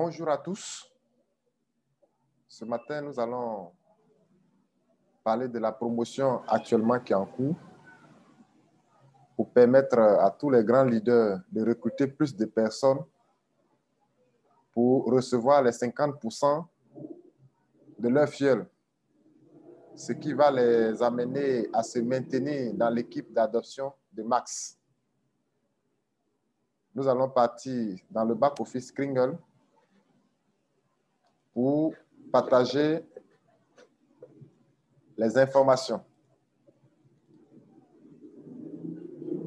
Bonjour à tous. Ce matin, nous allons parler de la promotion actuellement qui est en cours pour permettre à tous les grands leaders de recruter plus de personnes pour recevoir les 50% de leur fiel, ce qui va les amener à se maintenir dans l'équipe d'adoption de Max. Nous allons partir dans le back-office Kringle pour partager les informations.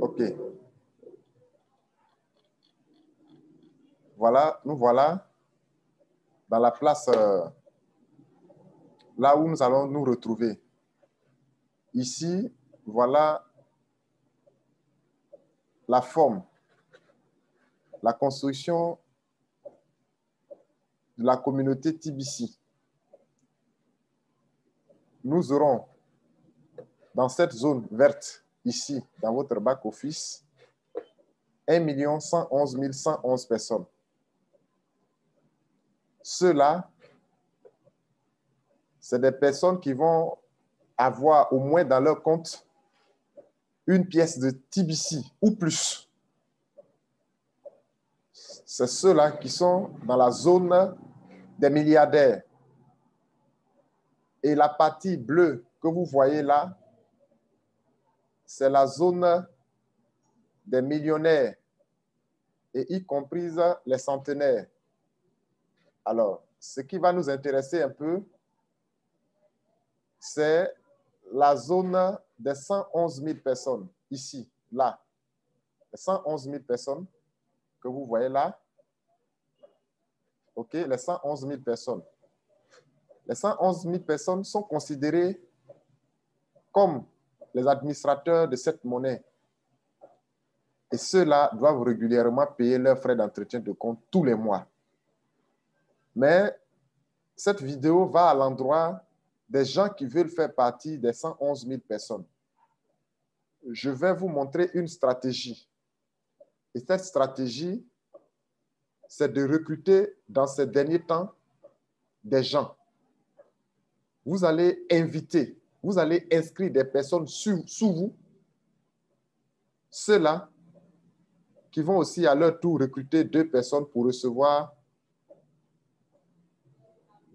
OK. Voilà, nous voilà dans la place là où nous allons nous retrouver. Ici, voilà la forme, la construction de la communauté TBC. Nous aurons dans cette zone verte, ici, dans votre back-office, 1 111 111 personnes. Ceux-là, c'est des personnes qui vont avoir au moins dans leur compte une pièce de TBC ou plus. C'est ceux-là qui sont dans la zone des milliardaires. Et la partie bleue que vous voyez là, c'est la zone des millionnaires, et y compris les centenaires. Alors, ce qui va nous intéresser un peu, c'est la zone des 111 000 personnes, ici, là. Les 111 000 personnes que vous voyez là. OK, les 111 000 personnes. Les 111 000 personnes sont considérées comme les administrateurs de cette monnaie. Et ceux-là doivent régulièrement payer leurs frais d'entretien de compte tous les mois. Mais cette vidéo va à l'endroit des gens qui veulent faire partie des 111 000 personnes. Je vais vous montrer une stratégie. Et cette stratégie, c'est de recruter dans ces derniers temps des gens. Vous allez inviter, vous allez inscrire des personnes sous vous, ceux-là qui vont aussi à leur tour recruter 2 personnes pour recevoir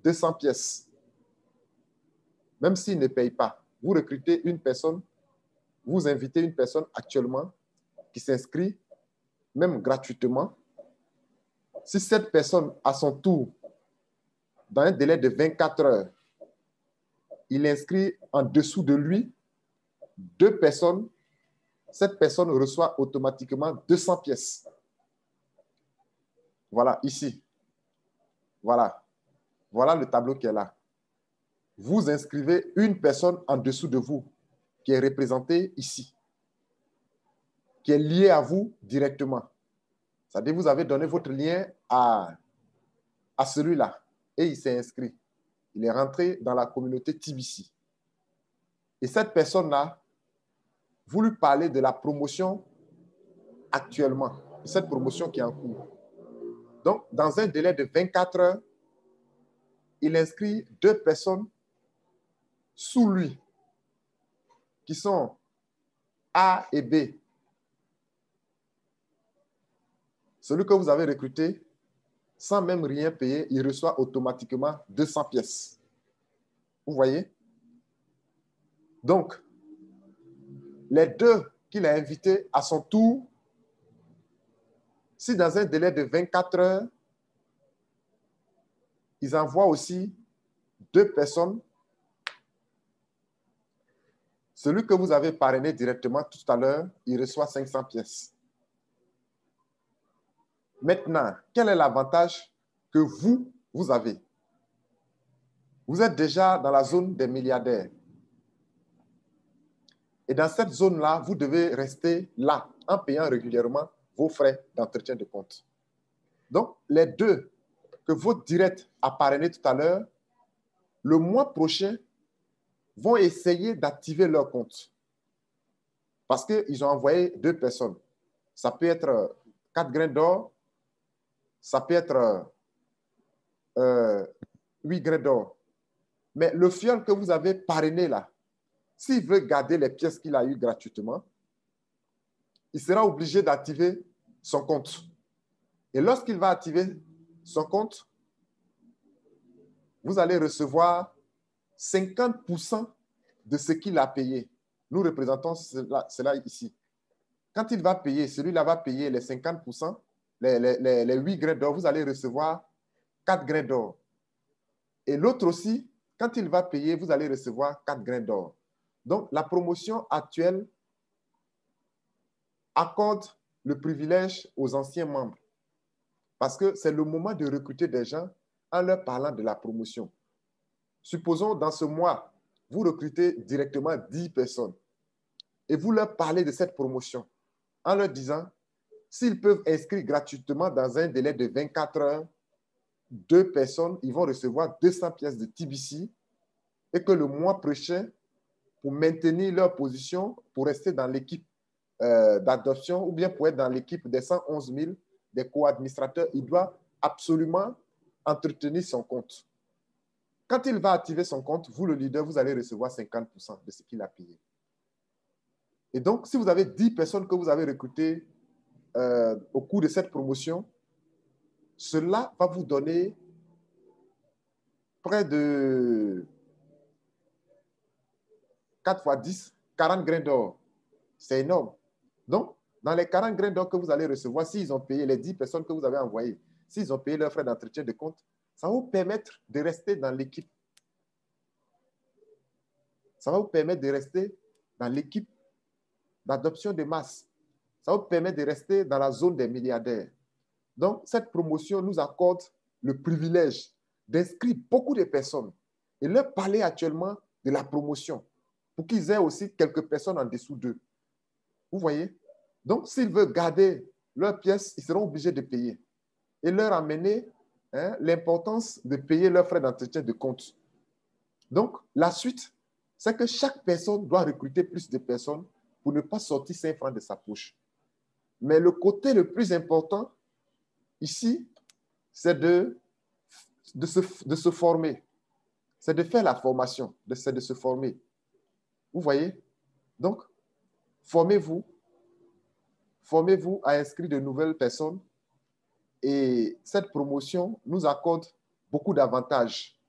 200 pièces. Même s'ils ne payent pas, vous recrutez une personne, vous invitez une personne actuellement qui s'inscrit, même gratuitement. Si cette personne, à son tour, dans un délai de 24 heures, il inscrit en dessous de lui 2 personnes, cette personne reçoit automatiquement 200 pièces. Voilà, ici. Voilà. Voilà le tableau qui est là. Vous inscrivez une personne en dessous de vous, qui est représentée ici, qui est liée à vous directement. C'est-à-dire que vous avez donné votre lien à celui-là et il s'est inscrit. Il est rentré dans la communauté TBC. Et cette personne-là, vous lui parlez de la promotion actuellement, cette promotion qui est en cours. Donc, dans un délai de 24 heures, il inscrit 2 personnes sous lui, qui sont A et B. Celui que vous avez recruté, sans même rien payer, il reçoit automatiquement 200 pièces. Vous voyez? Donc, les 2 qu'il a invités à son tour, si dans un délai de 24 heures, ils envoient aussi 2 personnes, celui que vous avez parrainé directement tout à l'heure, il reçoit 500 pièces. Maintenant, quel est l'avantage que vous avez? Vous êtes déjà dans la zone des milliardaires. Et dans cette zone-là, vous devez rester là en payant régulièrement vos frais d'entretien de compte. Donc, les 2 que votre direct a parrainé tout à l'heure, le mois prochain, vont essayer d'activer leur compte. Parce qu'ils ont envoyé 2 personnes. Ça peut être 4 grains d'or, ça peut être 8 grains d'or. Mais le fiole que vous avez parrainé là, s'il veut garder les pièces qu'il a eues gratuitement, il sera obligé d'activer son compte. Et lorsqu'il va activer son compte, vous allez recevoir 50% de ce qu'il a payé. Nous représentons cela ici. Quand il va payer, celui-là va payer les 50%, les 8 grains d'or, vous allez recevoir 4 grains d'or. Et l'autre aussi, quand il va payer, vous allez recevoir 4 grains d'or. Donc, la promotion actuelle accorde le privilège aux anciens membres parce que c'est le moment de recruter des gens en leur parlant de la promotion. Supposons dans ce mois, vous recrutez directement 10 personnes et vous leur parlez de cette promotion en leur disant s'ils peuvent inscrire gratuitement dans un délai de 24 heures, 2 personnes, ils vont recevoir 200 pièces de TBC et que le mois prochain, pour maintenir leur position, pour rester dans l'équipe d'adoption ou bien pour être dans l'équipe des 111 000 des co-administrateurs, il doit absolument entretenir son compte. Quand il va activer son compte, vous, le leader, vous allez recevoir 50% de ce qu'il a payé. Et donc, si vous avez 10 personnes que vous avez recrutées au cours de cette promotion, cela va vous donner près de 4 fois 10, 40 grains d'or. C'est énorme. Donc, dans les 40 grains d'or que vous allez recevoir, s'ils ont payé les 10 personnes que vous avez envoyées, s'ils ont payé leurs frais d'entretien de compte, ça va vous permettre de rester dans l'équipe. Ça va vous permettre de rester dans l'équipe d'adoption de masse. Ça va vous permettre de rester dans la zone des milliardaires. Donc, cette promotion nous accorde le privilège d'inscrire beaucoup de personnes et leur parler actuellement de la promotion pour qu'ils aient aussi quelques personnes en dessous d'eux. Vous voyez? Donc, s'ils veulent garder leurs pièces, ils seront obligés de payer et leur amener l'importance de payer leurs frais d'entretien de compte. Donc, la suite, c'est que chaque personne doit recruter plus de personnes pour ne pas sortir 5 francs de sa poche. Mais le côté le plus important ici, c'est de se former. C'est de faire la formation, c'est de se former. Vous voyez? Donc, formez-vous à inscrire de nouvelles personnes et cette promotion nous accorde beaucoup d'avantages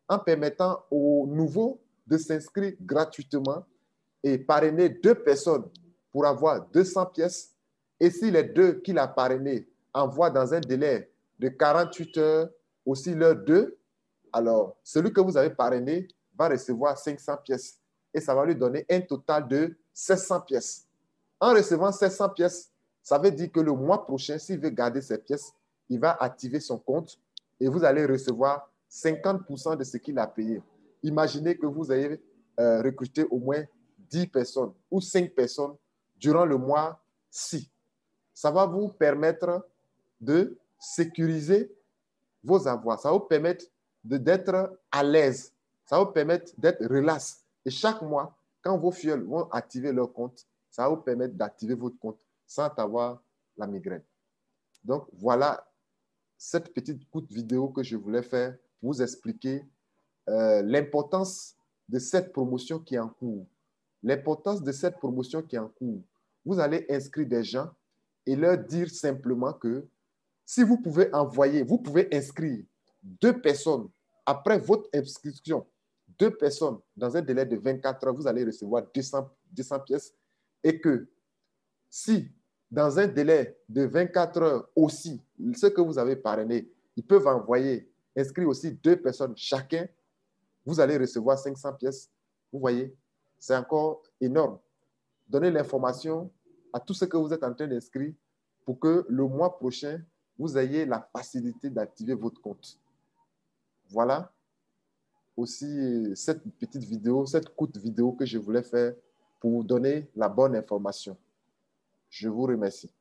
en permettant aux nouveaux de s'inscrire gratuitement et parrainer 2 personnes pour avoir 200 pièces. Et si les 2 qu'il a parrainés envoient dans un délai de 48 heures aussi leurs 2, alors celui que vous avez parrainé va recevoir 500 pièces et ça va lui donner un total de 700 pièces. En recevant 700 pièces, ça veut dire que le mois prochain, s'il veut garder ces pièces, il va activer son compte et vous allez recevoir 50% de ce qu'il a payé. Imaginez que vous ayez recruté au moins 10 personnes ou 5 personnes durant le mois-ci. Ça va vous permettre de sécuriser vos avoirs. Ça va vous permettre d'être à l'aise. Ça va vous permettre d'être relax. Et chaque mois, quand vos fioles vont activer leur compte, ça va vous permettre d'activer votre compte sans avoir la migraine. Donc, voilà cette petite courte vidéo que je voulais faire pour vous expliquer l'importance de cette promotion qui est en cours. L'importance de cette promotion qui est en cours. Vous allez inscrire des gens et leur dire simplement que si vous pouvez envoyer, vous pouvez inscrire 2 personnes après votre inscription, 2 personnes dans un délai de 24 heures, vous allez recevoir 200 pièces et que si dans un délai de 24 heures aussi, ceux que vous avez parrainés, ils peuvent envoyer, inscrire aussi 2 personnes chacun, vous allez recevoir 500 pièces. Vous voyez, c'est encore énorme. Donnez l'information à tous ceux que vous êtes en train d'inscrire pour que le mois prochain, vous ayez la facilité d'activer votre compte. Voilà aussi cette petite vidéo, cette courte vidéo que je voulais faire pour vous donner la bonne information. Je vous remercie.